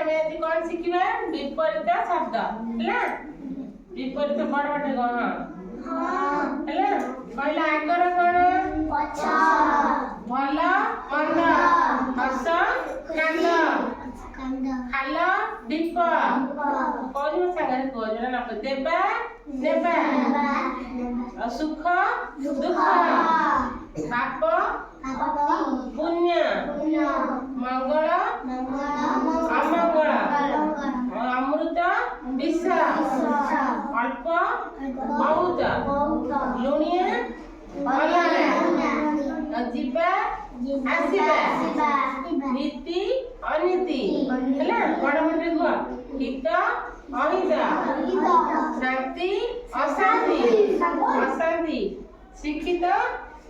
ଆମେ ଆଜି କଣ ଶିଖିବା ବିପରୀତ ଶବ୍ଦ ହେଲା ବିପରୀତ ବଡ ବଡ କଣ ହେଲା କହିଲା ଆଗର କଣ ପଛ ଭଲ ମନ୍ଦ ହସ କାନ୍ଦ ଖାଲ ଦୀପ କହିବ ସାଙ୍ଗରେ କହିବ ନା ଦେବା ନେବା ସୁଖ ଦୁଃଖ ପାପ ପୁଣ୍ୟ ମଙ୍ଗଳ ଅମଙ୍ଗଳ ଅମୃତ ବିଷ ଅଳ୍ପ ବହୁତ ଲୁଣିଆ ଅଲଣା ଯିବା ଆସିବା ନୀତି ଅନୀତି ହେଲା ବଡ ମଣ୍ଡି କୁହ ହିତ ଅହିତ ଶାନ୍ତି ଅଶାନ୍ତି ଅଶାନ୍ତି ଶିକ୍ଷିତ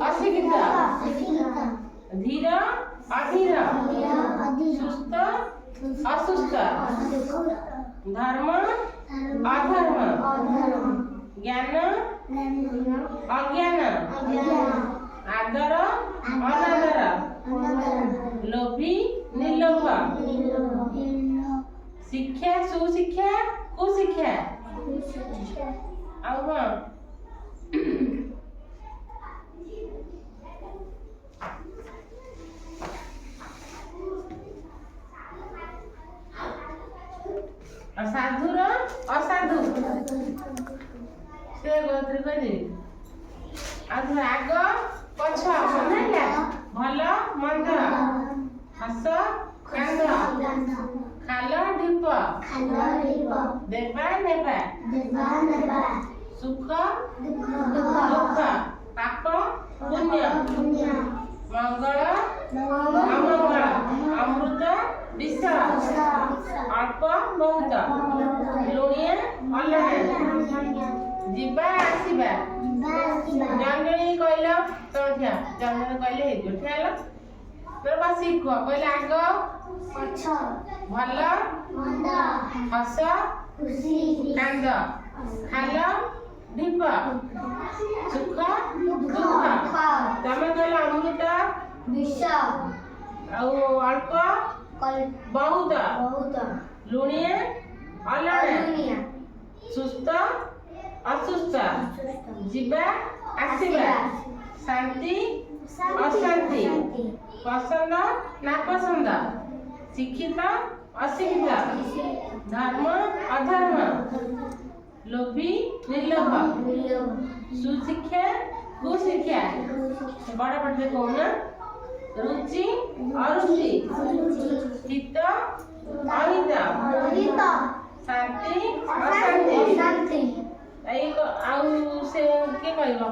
ଅଶିକ୍ଷିତ ଧୀର ଅଧୀର ସୁସ୍ଥ ଅସୁସ୍ଥ ଧର୍ମ ଅଧର୍ମ ଜ୍ଞାନ ଅଜ୍ଞାନ ଆଦର ଅନାଦର ଲୋଭୀ ନିର୍ଲୋଭ ଶିକ୍ଷା ସୁଶିକ୍ଷା କୁଶିକ୍ଷା ଆଉ କଣ ସାଧୁର ଅସାଧୁ ସେ ଗତିରେ କହିଦେବି ଆଉ ଆଗ ପଛ ଭଲ ମନ୍ଦ ହସ କାନ୍ଦ ଖାଲ ଢିପ ଦେବା ନେବା ସୁଖ ଦୁଃଖ ପାପ ପୁଣ୍ୟ ମଙ୍ଗଳ ଅମଙ୍ଗଳ ଅମୃତ ବିଷ ଅଳ୍ପ ବହୁତ ଲୁଣିଆ ଅଲଣା ଯିବା ଆସିବା ଜଣେ କହିଲ ତମେ ଠିଆ ଜଣେ କହିଲେ ହେଇଯିବ ଠିଆ ହେଲ ତୋର ବସି କୁହ କହିଲେ ଆଗ ଭଲ ହସ କାନ୍ଦ ଖାଲ ଢିପ ସୁଖ ଦୁଃଖ ତମେ କହିଲ ଅମୃତ ବିଷ ଆଉ ଅଳ୍ପ ବହୁତ ଲୁଣିଆ ଅଲଣା ସୁସ୍ଥ ଅସୁସ୍ଥ ଯିବା ଆସିବା ଶାନ୍ତି ଅଶାନ୍ତି ପସନ୍ଦ ନାପସନ୍ଦ ଶିକ୍ଷିତ ଅଶିକ୍ଷିତ ଧର୍ମ ଅଧର୍ମ ଲୋଭୀ ନିର୍ଲୋଭ ସୁଶିକ୍ଷା କୁଶିକ୍ଷା ବଡ ପାଟିରେ କହୁନ ରୁଚି ଅରୁଚି ହିତ ଅହିତ ଶାନ୍ତି ଅଶାନ୍ତି ଆଉ ସେ କିଏ କହିବ